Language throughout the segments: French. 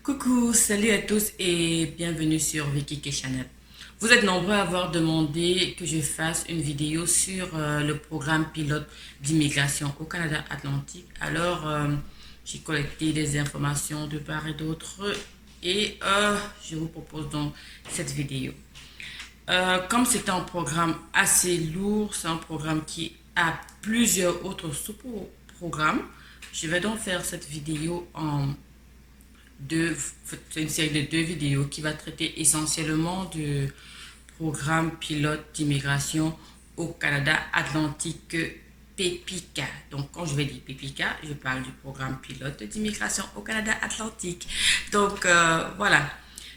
Coucou, salut à tous et bienvenue sur Vicky K Channel. Vous êtes nombreux à avoir demandé que je fasse une vidéo sur le programme pilote d'immigration au Canada Atlantique. J'ai collecté des informations de part et d'autre et je vous propose donc cette vidéo. Comme c'est un programme assez lourd, c'est un programme qui a plusieurs autres sous-programmes, je vais donc faire cette vidéo en c'est une série de deux vidéos qui va traiter essentiellement du programme pilote d'immigration au Canada Atlantique PPICA. Donc, quand je vais dire PPICA, je parle du programme pilote d'immigration au Canada Atlantique. Voilà.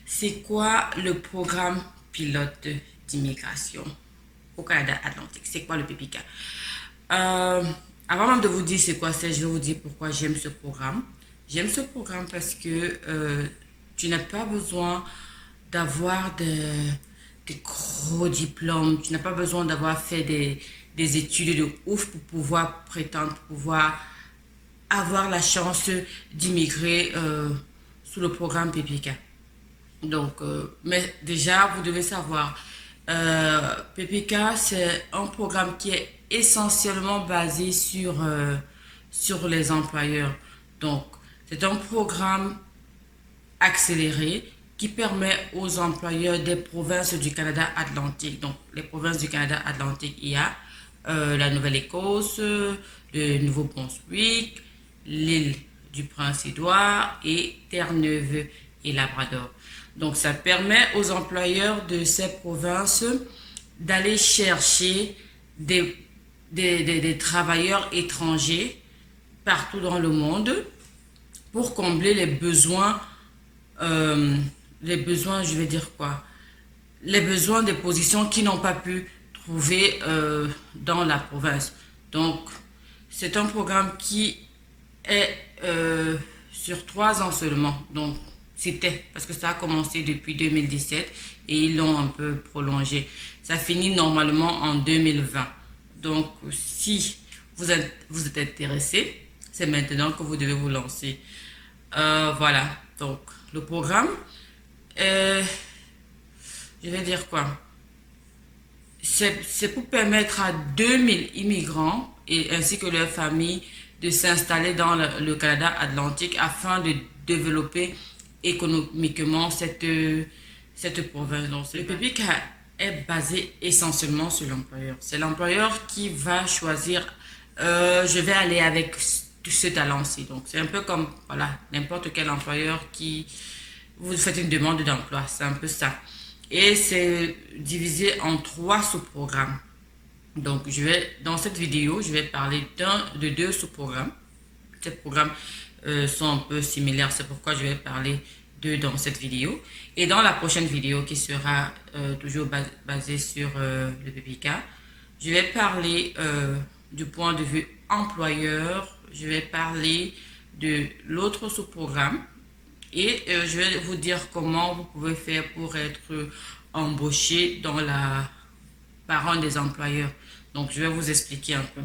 C'est quoi le programme pilote d'immigration au Canada Atlantique? C'est quoi le PPICA? Euh, Avant même de vous dire c'est quoi c'est, je vais vous dire pourquoi j'aime ce programme. J'aime ce programme parce que tu n'as pas besoin d'avoir des gros diplômes, tu n'as pas besoin d'avoir fait des études de ouf pour pouvoir prétendre, pour pouvoir avoir la chance d'immigrer sous le programme PPK. Mais déjà, vous devez savoir, PPK, c'est un programme qui est essentiellement basé sur les employeurs. Donc, c'est un programme accéléré qui permet aux employeurs des provinces du Canada Atlantique. Donc, les provinces du Canada Atlantique, il y a la Nouvelle-Écosse, le Nouveau-Brunswick, l'île du Prince-Édouard et Terre-Neuve et Labrador. Donc, ça permet aux employeurs de ces provinces d'aller chercher des travailleurs étrangers partout dans le monde pour combler les besoins, je vais dire quoi, les besoins des positions qui n'ont pas pu trouver dans la province. Donc, c'est un programme qui est sur 3 ans seulement. Donc, c'était, parce que ça a commencé depuis 2017 et ils l'ont un peu prolongé. Ça finit normalement en 2020. Donc, si vous êtes intéressé, c'est maintenant que vous devez vous lancer. Voilà, donc le programme, euh, je vais dire quoi? C'est pour permettre à 2000 immigrants et ainsi que leurs familles de s'installer dans le Canada Atlantique afin de développer économiquement cette province. Donc, le public est basé essentiellement sur l'employeur. C'est l'employeur qui va choisir, je vais aller avec ce talent-ci. Donc, c'est un peu comme voilà, n'importe quel employeur qui vous faites une demande d'emploi. C'est un peu ça. Et c'est divisé en 3 sous-programmes. Donc, dans cette vidéo, je vais parler de 2 sous-programmes. Ces programmes sont un peu similaires, c'est pourquoi je vais parler d'eux dans cette vidéo. Et dans la prochaine vidéo, qui sera toujours basée sur le PPK, je vais parler du point de vue employeur, je vais parler de l'autre sous-programme et je vais vous dire comment vous pouvez faire pour être embauché par un des employeurs. Donc, je vais vous expliquer un peu.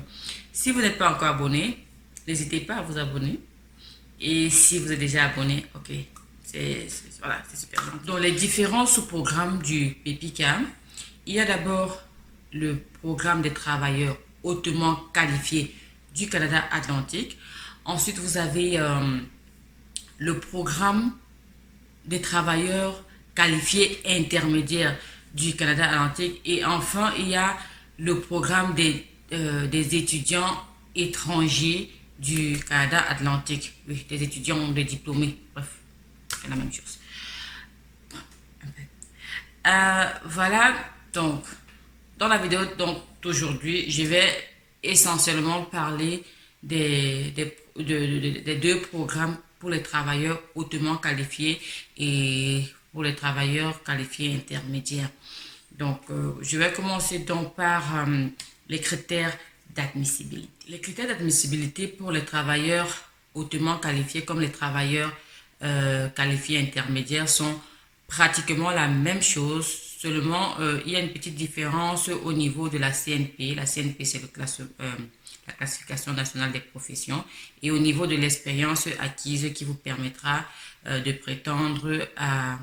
Si vous n'êtes pas encore abonné, n'hésitez pas à vous abonner. Et si vous êtes déjà abonné, ok, voilà, c'est super gentil. Dans les différents sous-programmes du PPK, il y a d'abord le programme des travailleurs hautement qualifiés du Canada Atlantique. Ensuite, vous avez le programme des travailleurs qualifiés intermédiaires du Canada Atlantique. Et enfin, il y a le programme des étudiants étrangers du Canada Atlantique. Oui, des étudiants, des diplômés. Bref, c'est la même chose. Voilà, donc, dans la vidéo d'aujourd'hui, je vais essentiellement parler des 2 programmes pour les travailleurs hautement qualifiés et pour les travailleurs qualifiés intermédiaires. Donc, je vais commencer donc par les critères d'admissibilité. Les critères d'admissibilité pour les travailleurs hautement qualifiés comme les travailleurs qualifiés intermédiaires sont pratiquement la même chose, seulement il y a une petite différence au niveau de la CNP. La CNP, c'est la classification nationale des professions, et au niveau de l'expérience acquise qui vous permettra de prétendre à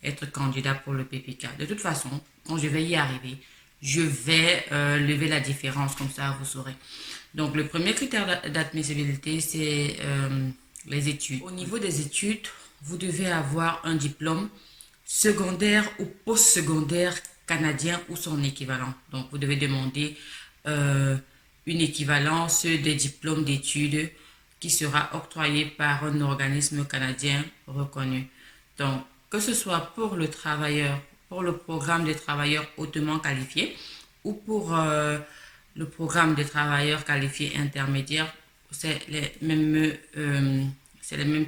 être candidat pour le PPK. De toute façon, quand je vais y arriver, je vais lever la différence, comme ça vous saurez. Donc le premier critère d'admissibilité, c'est les études. Au niveau des études, vous devez avoir un diplôme secondaire ou post-secondaire canadien ou son équivalent. Donc vous devez demander une équivalence des diplômes d'études qui sera octroyée par un organisme canadien reconnu. Donc que ce soit pour le travailleur, pour le programme des travailleurs hautement qualifiés ou pour le programme des travailleurs qualifiés intermédiaires, c'est les mêmes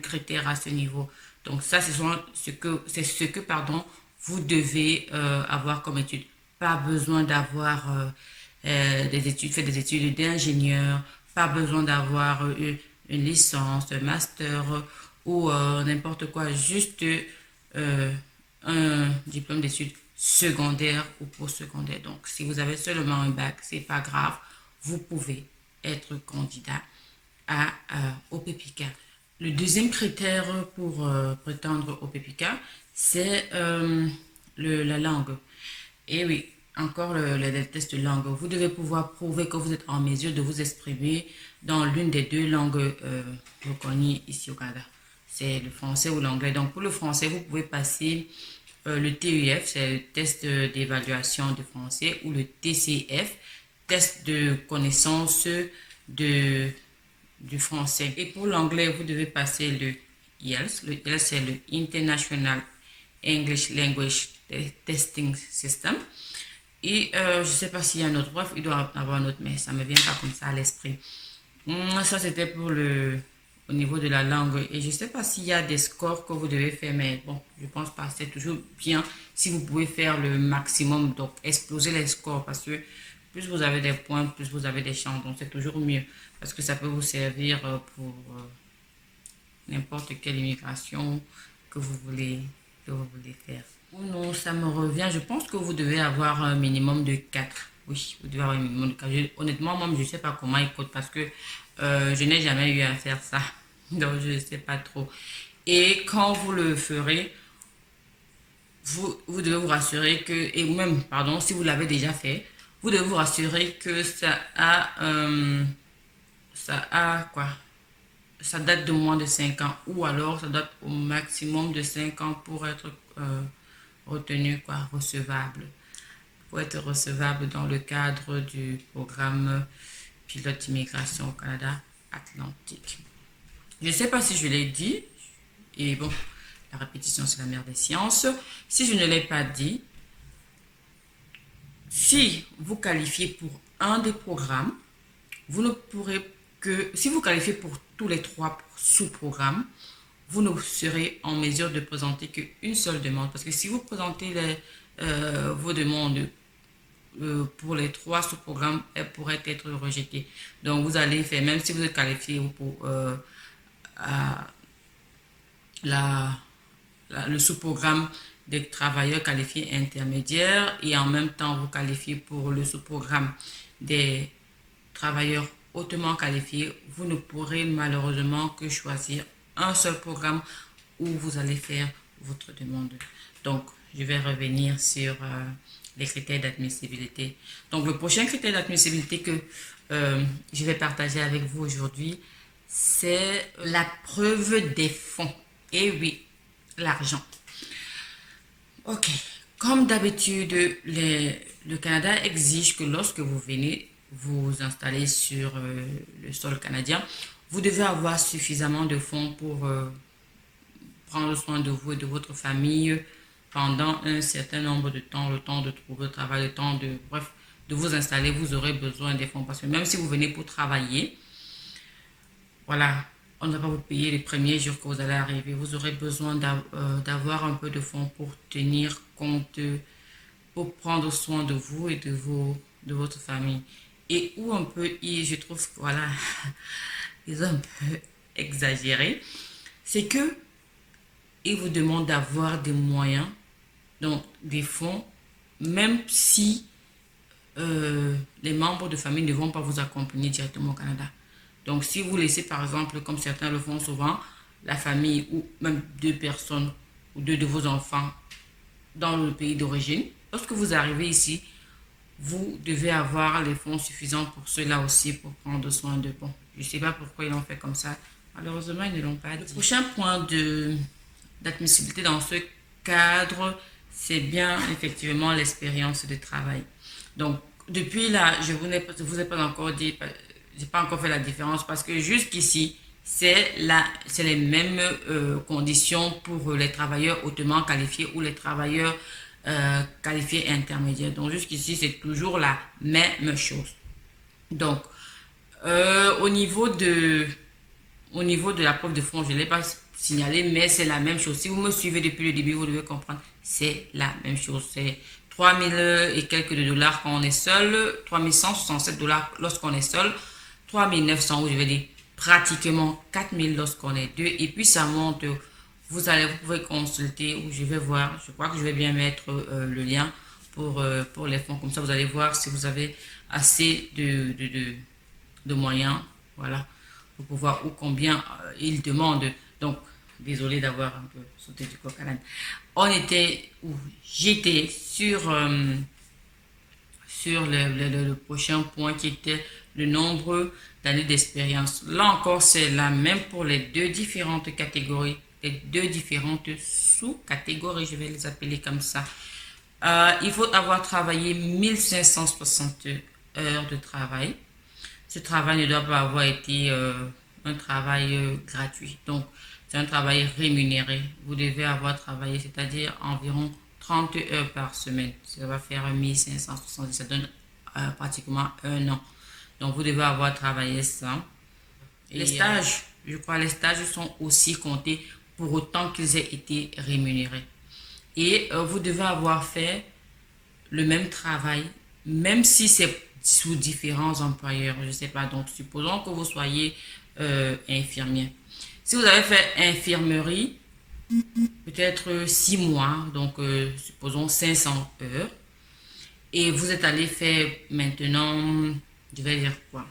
critères à ce niveau. Donc ça, c'est ce que vous devez avoir comme étude. Pas besoin d'avoir fait des études d'ingénieur, pas besoin d'avoir une licence, un master ou n'importe quoi, juste un diplôme d'études secondaire ou postsecondaire. Donc, si vous avez seulement un bac, c'est pas grave, vous pouvez être candidat au PPK. Le deuxième critère pour prétendre au PPK, c'est la langue. Et oui, encore le test de langue. Vous devez pouvoir prouver que vous êtes en mesure de vous exprimer dans l'une des deux langues reconnues ici au Canada. C'est le français ou l'anglais. Donc, pour le français, vous pouvez passer le TEF, c'est le test d'évaluation de français, ou le TCF, test de connaissance du français. Et pour l'anglais, vous devez passer le IELTS. Le IELTS, c'est le International English Language Testing System. Et je ne sais pas s'il y a un autre, bref, il doit avoir un autre, mais ça ne me vient pas comme ça à l'esprit. Ça, c'était pour au niveau de la langue. Et je ne sais pas s'il y a des scores que vous devez faire, mais bon, je pense pas. C'est toujours bien si vous pouvez faire le maximum, donc exploser les scores, parce que plus vous avez des points, plus vous avez des chances. Donc c'est toujours mieux, parce que ça peut vous servir pour n'importe quelle immigration que vous voulez faire. Oh non, ça me revient. Je pense que vous devez avoir un minimum de 4. Oui, vous devez avoir un minimum de 4. Honnêtement, moi, je ne sais pas comment il code parce que je n'ai jamais eu à faire ça. Donc, je ne sais pas trop. Et quand vous le ferez, vous devez vous rassurer que, et même, pardon, si vous l'avez déjà fait, vous devez vous rassurer que ça a quoi? Ça date de moins de 5 ans, ou alors ça date au maximum de 5 ans pour être retenu, recevable. Pour être recevable dans le cadre du programme pilote immigration au Canada Atlantique. Je ne sais pas si je l'ai dit, et bon, la répétition c'est la mère des sciences. Si je ne l'ai pas dit, si vous qualifiez pour un des programmes, vous ne pourrez que, si vous qualifiez pour tous les 3 sous-programmes, vous ne serez en mesure de présenter qu'une seule demande. Parce que si vous présentez vos demandes pour les 3 sous-programmes, elles pourraient être rejetées. Donc, vous allez faire, même si vous êtes qualifié pour le sous-programme des travailleurs qualifiés intermédiaires et en même temps, vous qualifiez pour le sous-programme des travailleurs hautement qualifiés, vous ne pourrez malheureusement que choisir un seul programme où vous allez faire votre demande. Donc, je vais revenir sur les critères d'admissibilité. Donc, le prochain critère d'admissibilité que je vais partager avec vous aujourd'hui, c'est la preuve des fonds. Et oui, l'argent. Ok. Comme d'habitude, le Canada exige que lorsque vous venez vous installer sur le sol canadien, vous devez avoir suffisamment de fonds pour prendre soin de vous et de votre famille pendant un certain nombre de temps, le temps de trouver le travail, le temps de vous installer. Vous aurez besoin des fonds parce que même si vous venez pour travailler, voilà, on ne va pas vous payer les premiers jours que vous allez arriver. Vous aurez besoin d'avoir un peu de fonds pour tenir compte, pour prendre soin de vous et de votre famille. Et où un peu, je trouve, voilà, ils ont un peu exagéré, c'est que ils vous demandent d'avoir des moyens, donc des fonds, même si les membres de famille ne vont pas vous accompagner directement au Canada. Donc, si vous laissez, par exemple, comme certains le font souvent, la famille ou même deux personnes ou deux de vos enfants dans le pays d'origine, lorsque vous arrivez ici, vous devez avoir les fonds suffisants pour cela aussi, pour prendre soin de bon. Je ne sais pas pourquoi ils l'ont fait comme ça. Malheureusement, ils ne l'ont pas dit. Le prochain point d'admissibilité dans ce cadre, c'est bien effectivement l'expérience de travail. Donc, depuis là, je vous ai pas encore dit, j'ai pas encore fait la différence parce que jusqu'ici, c'est les mêmes conditions pour les travailleurs hautement qualifiés ou les travailleurs qualifiés intermédiaires. Donc, jusqu'ici, c'est toujours la même chose. Donc, au niveau de la preuve de fonds, je ne l'ai pas signalé, mais c'est la même chose. Si vous me suivez depuis le début, vous devez comprendre, c'est la même chose. C'est 3000 et quelques de dollars quand on est seul, 3167 dollars lorsqu'on est seul, 3900, je vais dire pratiquement 4000 lorsqu'on est deux, et puis ça monte. Vous pouvez consulter, ou je vais voir, je crois que je vais bien mettre le lien pour les fonds, comme ça vous allez voir si vous avez assez de moyens, voilà, pour pouvoir, ou combien ils demandent. Donc, désolé d'avoir un peu sauté du coq à l'âne. J'étais sur le prochain point qui était le nombre d'années d'expérience. Là encore, c'est la même pour les deux différentes catégories, les deux différentes sous-catégories, je vais les appeler comme ça. Il faut avoir travaillé 1560 heures de travail. Ce travail ne doit pas avoir été un travail gratuit. Donc, c'est un travail rémunéré. Vous devez avoir travaillé, c'est-à-dire environ 30 heures par semaine. Ça va faire 1570, ça donne pratiquement un an. Donc, vous devez avoir travaillé ça. Et les stages, je crois, les stages sont aussi comptés pour autant qu'ils aient été rémunérés. Et vous devez avoir fait le même travail, même si c'est sous différents employeurs, je ne sais pas. Donc, supposons que vous soyez infirmier. Si vous avez fait infirmerie, peut-être 6 mois, donc supposons 500 heures, et vous êtes allé faire maintenant, je vais dire quoi,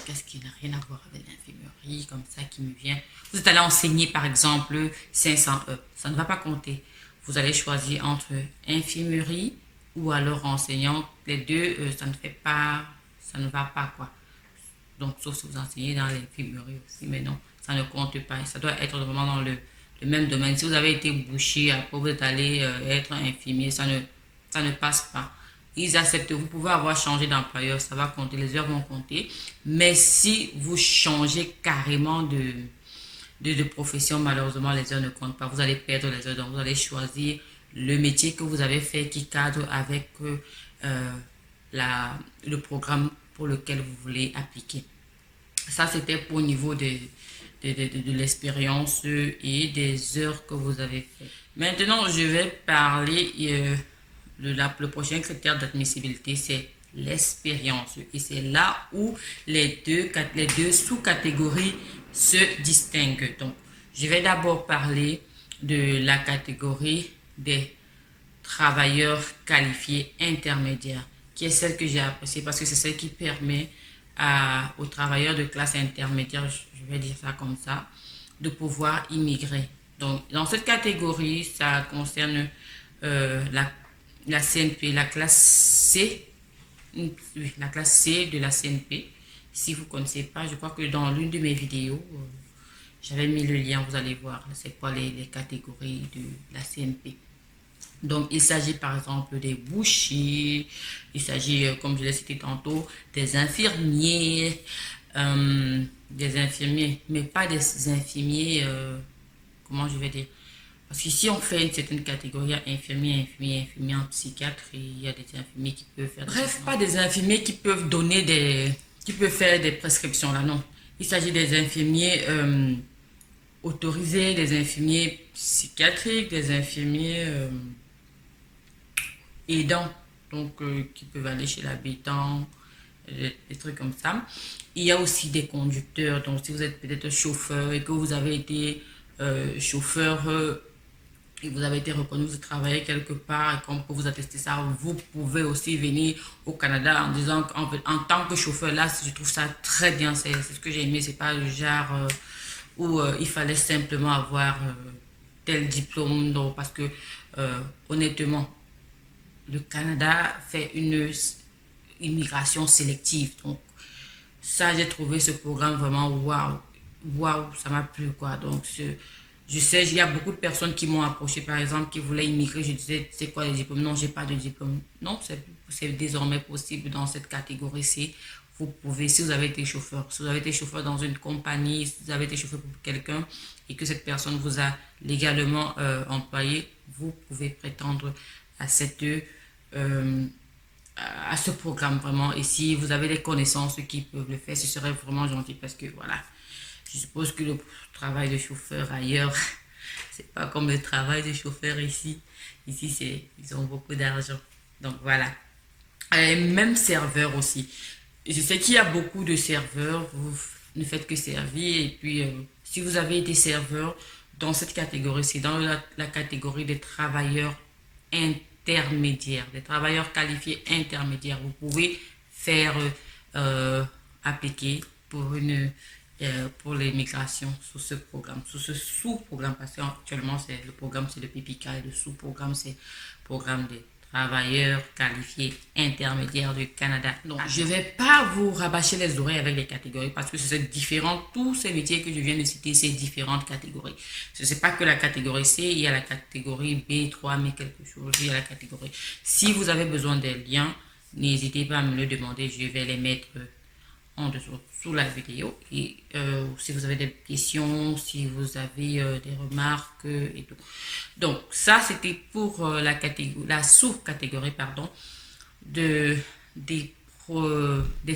qu'est-ce qui n'a rien à voir avec l'infirmerie, comme ça qui me vient. Vous êtes allé enseigner par exemple 500 heures, ça ne va pas compter. Vous allez choisir entre infirmerie ou alors enseignant. Les deux, ça ne va pas quoi. Donc, sauf si vous enseignez dans l'infirmerie aussi, mais non, ça ne compte pas. Ça doit être vraiment dans le même domaine. Si vous avez été boucher, après vous êtes allé être infirmier, ça ne passe pas. Ils acceptent, vous pouvez avoir changé d'employeur, ça va compter, les heures vont compter. Mais si vous changez carrément de profession, malheureusement, les heures ne comptent pas. Vous allez perdre les heures, donc vous allez choisir le métier que vous avez fait qui cadre avec le programme pour lequel vous voulez appliquer. Ça, c'était pour au niveau de l'expérience et des heures que vous avez fait. Maintenant, je vais parler le prochain critère d'admissibilité, c'est l'expérience. Et c'est là où les deux sous-catégories se distinguent. Donc, je vais d'abord parler de la catégorie des travailleurs qualifiés intermédiaires, qui est celle que j'ai appréciée parce que c'est celle qui permet aux travailleurs de classe intermédiaire, je vais dire ça comme ça, de pouvoir immigrer. Donc, dans cette catégorie, ça concerne la CNP, la classe C, oui, la classe C de la CNP. Si vous ne connaissez pas, je crois que dans l'une de mes vidéos, j'avais mis le lien, vous allez voir, c'est quoi les catégories de la CNP. Donc, il s'agit par exemple des bouchers, il s'agit, comme je l'ai cité tantôt, des infirmiers, mais pas des infirmiers, comment je vais dire. Parce qu'ici, on fait une certaine catégorie, il y a infirmiers en psychiatrie, il y a des infirmiers qui peuvent faire... Bref, pas des infirmiers qui peuvent qui peuvent faire des prescriptions, là, non. Il s'agit des infirmiers autorisés, des infirmiers psychiatriques, des infirmiers aidants, donc qui peuvent aller chez l'habitant, des trucs comme ça. Il y a aussi des conducteurs, donc si vous êtes peut-être chauffeur et que vous avez été chauffeur et vous avez été reconnu, vous travaillez quelque part et qu'on peut vous attester ça, vous pouvez aussi venir au Canada en disant en tant que chauffeur. Là, je trouve ça très bien, c'est ce que j'ai aimé. C'est pas le genre où il fallait simplement avoir tel diplôme, non, parce que honnêtement, le Canada fait une immigration sélective. Donc, ça, j'ai trouvé ce programme vraiment waouh. Waouh, ça m'a plu quoi. Donc, je sais, il y a beaucoup de personnes qui m'ont approché, par exemple, qui voulaient immigrer. Je disais, c'est quoi les diplômes? Non, j'ai pas de diplôme. Non, c'est désormais possible dans cette catégorie-ci. Vous pouvez, si vous avez été chauffeur, si vous avez été chauffeur dans une compagnie, si vous avez été chauffeur pour quelqu'un et que cette personne vous a légalement employé, vous pouvez prétendre à euh, à ce programme vraiment. Et si vous avez des connaissances qui peuvent le faire, ce serait vraiment gentil parce que voilà, je suppose que le travail de chauffeur ailleurs, c'est pas comme le travail de chauffeur ici. Ici, ils ont beaucoup d'argent. Donc voilà. Et même serveur aussi. Je sais qu'il y a beaucoup de serveurs, vous ne faites que servir. Et puis, si vous avez été serveur dans cette catégorie, c'est dans la catégorie des travailleurs intermédiaires, des travailleurs qualifiés intermédiaires. Vous pouvez faire appliquer pour l'immigration sous ce programme, sous ce sous-programme, parce qu'actuellement, le programme, c'est le PPK et le sous-programme, c'est le programme des travailleurs qualifiés intermédiaires du Canada. Donc, je ne vais pas vous rabâcher les oreilles avec les catégories parce que c'est différent. Tous ces métiers que je viens de citer, c'est différentes catégories. Ce n'est pas que la catégorie C, il y a la catégorie B3, mais quelque chose, il y a la catégorie. Si vous avez besoin des liens, n'hésitez pas à me le demander, je vais les mettre en dessous sous la vidéo. Et si vous avez des questions, si vous avez des remarques et tout. Donc ça c'était pour la sous-catégorie pardon des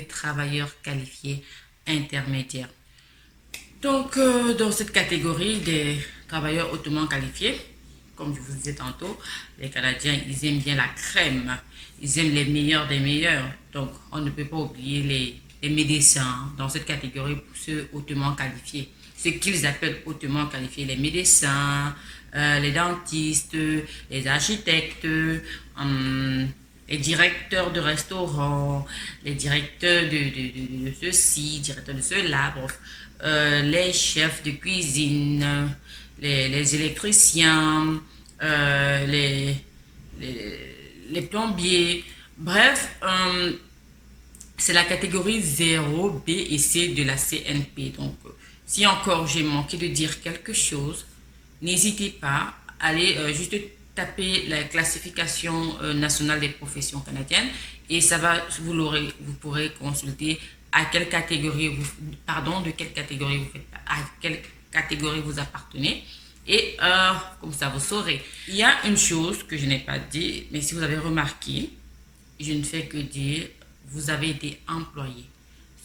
travailleurs qualifiés intermédiaires. Donc dans cette catégorie des travailleurs hautement qualifiés, comme je vous disais tantôt, les Canadiens, ils aiment bien la crème. Ils aiment les meilleurs des meilleurs. Donc, on ne peut pas oublier les médecins dans cette catégorie pour ceux hautement qualifiés. Ce qu'ils appellent hautement qualifiés, les médecins, les dentistes, les architectes, les directeurs de restaurants, les directeurs de ceci, directeurs de cela, bref, les chefs de cuisine, les électriciens, les, les plombiers, bref, c'est la catégorie 0, B et C de la CNP. Donc, si encore j'ai manqué de dire quelque chose, n'hésitez pas, allez juste taper la classification nationale des professions canadiennes et ça va, vous pourrez consulter à quelle catégorie de quelle catégorie vous faites, à quelle catégorie vous appartenez. Et comme ça, vous saurez. Il y a une chose que je n'ai pas dit, mais si vous avez remarqué, je ne fais que dire, vous avez été employé.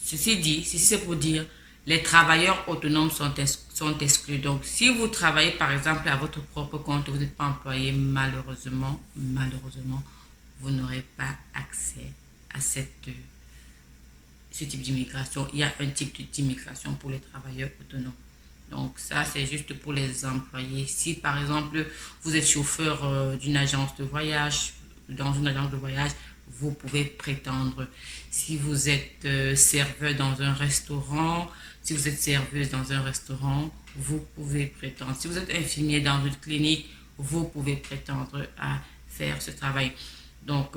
Ceci dit, c'est pour dire, les travailleurs autonomes sont exclus. Donc, si vous travaillez par exemple à votre propre compte, vous n'êtes pas employé, malheureusement, vous n'aurez pas accès à ce type d'immigration. Il y a un type d'immigration pour les travailleurs autonomes. Donc ça, c'est juste pour les employés. Si par exemple, vous êtes chauffeur d'une agence de voyage, dans une agence de voyage, vous pouvez prétendre. Si vous êtes serveur dans un restaurant, si vous êtes serveuse dans un restaurant, vous pouvez prétendre. Si vous êtes infirmier dans une clinique, vous pouvez prétendre à faire ce travail. Donc,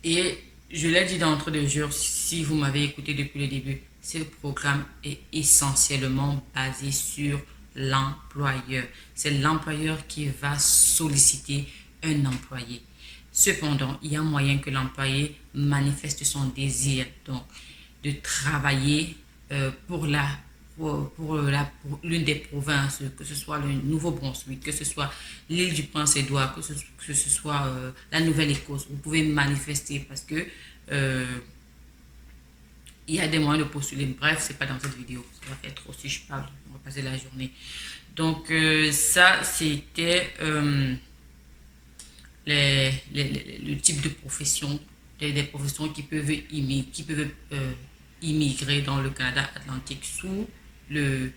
et je l'ai dit d'entrée de jeu, si vous m'avez écouté depuis le début, ce programme est essentiellement basé sur l'employeur. C'est l'employeur qui va solliciter un employé. Cependant, il y a moyen que l'employé manifeste son désir donc, de travailler pour l'une des provinces, que ce soit le Nouveau-Brunswick, que ce soit l'île du Prince-Édouard, que ce soit la Nouvelle-Écosse. Vous pouvez manifester parce que il y a des moyens de postuler. Bref, c'est pas dans cette vidéo. Ça va faire trop si je parle. On va passer la journée. Donc, ça, c'était le type de profession, des professions qui peuvent immigrer dans le Canada atlantique sous le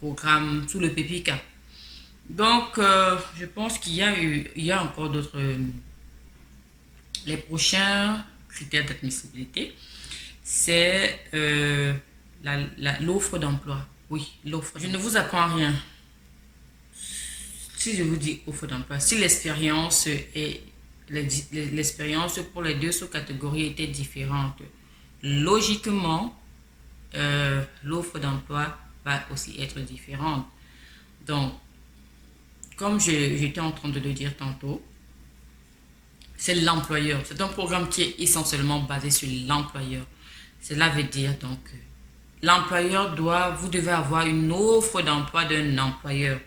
programme, sous le PPK. Donc, je pense qu'il y a encore d'autres... les prochains critères d'admissibilité, c'est l'offre d'emploi. Oui, l'offre. Je ne vous apprends rien. Si je vous dis offre d'emploi, si l'expérience pour les deux sous-catégories était différente, logiquement, l'offre d'emploi va aussi être différente. Donc, comme j'étais en train de le dire tantôt, c'est l'employeur. C'est un programme qui est essentiellement basé sur l'employeur. Cela veut dire donc l'employeur vous devez avoir une offre d'emploi d'un employeur.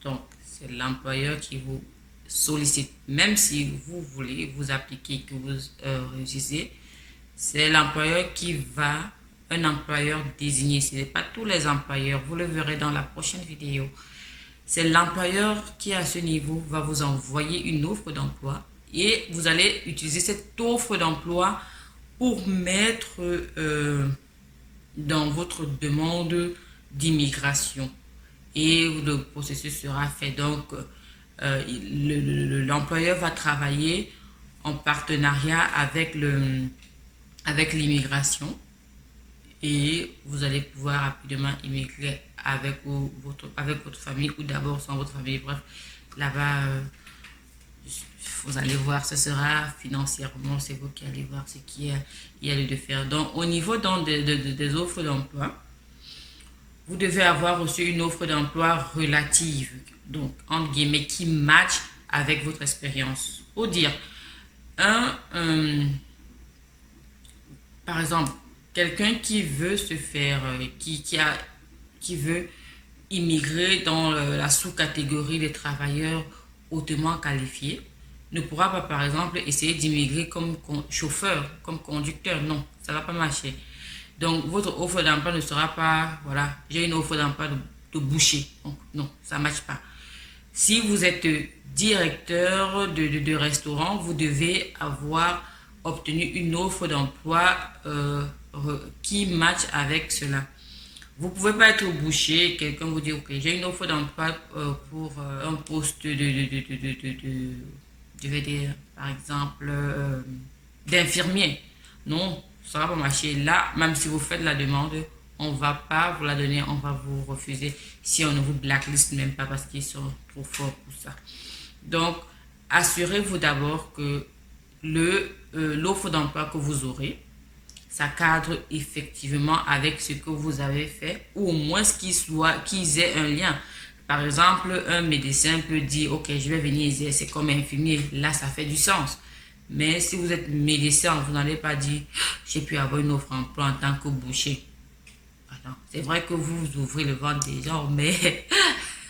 Donc, c'est l'employeur qui vous sollicite. Même si vous voulez vous appliquer, que vous réussissez, c'est l'employeur un employeur désigné. Ce n'est pas tous les employeurs. Vous le verrez dans la prochaine vidéo. C'est l'employeur qui, à ce niveau, va vous envoyer une offre d'emploi et vous allez utiliser cette offre d'emploi pour mettre dans votre demande d'immigration. Et le processus sera fait. Donc, l'employeur va travailler en partenariat avec l'immigration et vous allez pouvoir rapidement immigrer avec votre famille ou d'abord sans votre famille. Bref, là-bas, vous allez voir, ce sera financièrement, c'est vous qui allez voir ce qu'il y a de faire. Donc, au niveau des offres d'emploi, vous devez avoir reçu une offre d'emploi relative, donc entre guillemets, qui match avec votre expérience. Pour dire, par exemple, quelqu'un qui veut se faire, qui veut immigrer dans la sous-catégorie des travailleurs hautement qualifiés, ne pourra pas, par exemple, essayer d'immigrer comme chauffeur, comme conducteur. Non, ça ne va pas marcher. Donc, votre offre d'emploi ne sera pas, voilà, j'ai une offre d'emploi de boucher. Donc, non, ça ne marche pas. Si vous êtes directeur de restaurant, vous devez avoir obtenu une offre d'emploi qui match avec cela. Vous ne pouvez pas être boucher, quelqu'un vous dit, ok, j'ai une offre d'emploi pour un poste je vais dire, par exemple, d'infirmier. Non, ça ne va pas marcher. Là, même si vous faites la demande, on ne va pas vous la donner, on va vous refuser si on ne vous blacklist même pas parce qu'ils sont trop forts pour ça. Donc, assurez-vous d'abord que l'offre d'emploi que vous aurez, ça cadre effectivement avec ce que vous avez fait ou au moins qu'ils aient un lien. Par exemple, un médecin peut dire, ok, je vais venir exercer comme infirmier. Là, ça fait du sens. Mais si vous êtes médecin, vous n'allez pas dire, j'ai pu avoir une offre d'emploi en tant que boucher. C'est vrai que vous ouvrez le ventre des gens, mais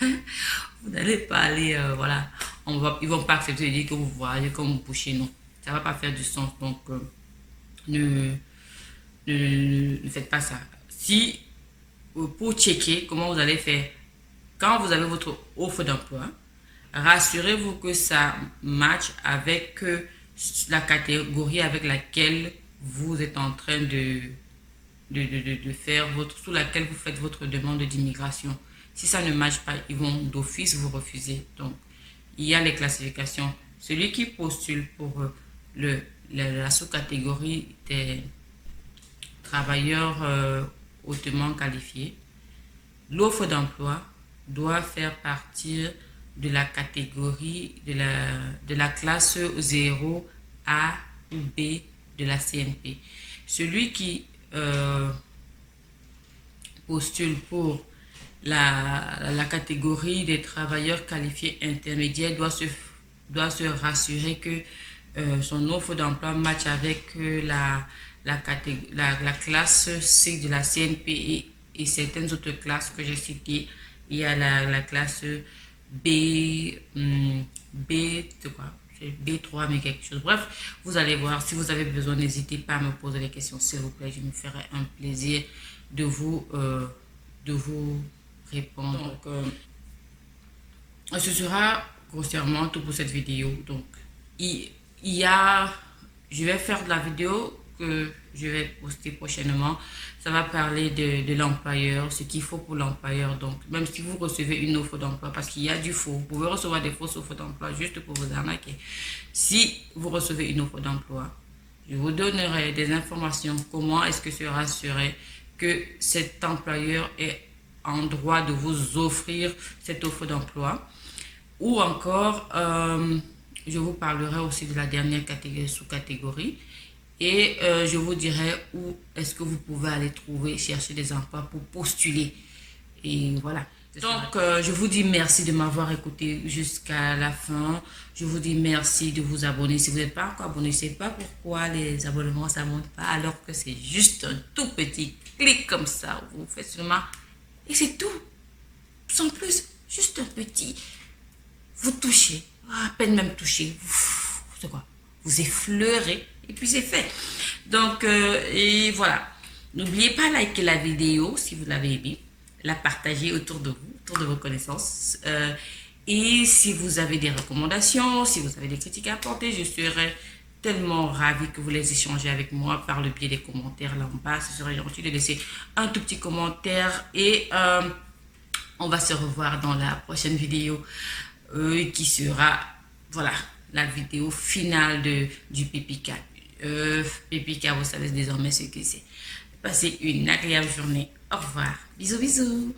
vous n'allez pas aller, voilà. Ils ne vont pas accepter de dire que vous voyez comme boucher, non. Ça ne va pas faire du sens. Donc, ne faites pas ça. Si, pour checker comment vous allez faire, quand vous avez votre offre d'emploi, rassurez-vous que ça match avec la catégorie avec laquelle vous êtes en train de faire sous laquelle vous faites votre demande d'immigration. Si ça ne matche pas, ils vont d'office vous refuser. Donc, il y a les classifications. Celui qui postule pour la sous-catégorie des travailleurs hautement qualifiés, l'offre d'emploi doit faire partie de la catégorie de la classe 0 A ou B de la CNP. Celui qui postule pour la catégorie des travailleurs qualifiés intermédiaires doit se rassurer que son offre d'emploi match avec la classe C de la CNP et certaines autres classes que j'ai citées. Il y a la classe B, c'est quoi? B3, mais quelque chose. Bref, vous allez voir. Si vous avez besoin, n'hésitez pas à me poser des questions, s'il vous plaît. Je me ferai un plaisir de vous répondre. Donc, ce sera grossièrement tout pour cette vidéo. Donc, je vais faire de la vidéo que je vais poster prochainement, ça va parler de l'employeur, ce qu'il faut pour l'employeur. Donc, même si vous recevez une offre d'emploi, parce qu'il y a du faux, vous pouvez recevoir des fausses offres d'emploi juste pour vous arnaquer. Si vous recevez une offre d'emploi, je vous donnerai des informations, comment est-ce que se rassurer que cet employeur est en droit de vous offrir cette offre d'emploi. Ou encore, je vous parlerai aussi de la dernière catégorie, sous-catégorie. Et je vous dirai où est-ce que vous pouvez aller trouver, chercher des emplois pour postuler. Et voilà. Donc, je vous dis merci de m'avoir écouté jusqu'à la fin. Je vous dis merci de vous abonner. Si vous n'êtes pas encore abonné, je ne sais pas pourquoi les abonnements ne monte pas, alors que c'est juste un tout petit clic comme ça. Vous faites seulement. Et c'est tout. Sans plus, juste un petit. Vous touchez, à peine même touché. C'est quoi? Vous effleurez et puis c'est fait. Donc, et voilà. N'oubliez pas de liker la vidéo si vous l'avez aimée, la partager autour de vous, autour de vos connaissances. Et si vous avez des recommandations, si vous avez des critiques à apporter, je serai tellement ravie que vous les échangez avec moi par le biais des commentaires là en bas. Ce serait gentil de laisser un tout petit commentaire et on va se revoir dans la prochaine vidéo qui sera, voilà, la vidéo finale du PPK. PPK, vous savez désormais ce que c'est. Passez une agréable journée. Au revoir. Bisous, bisous.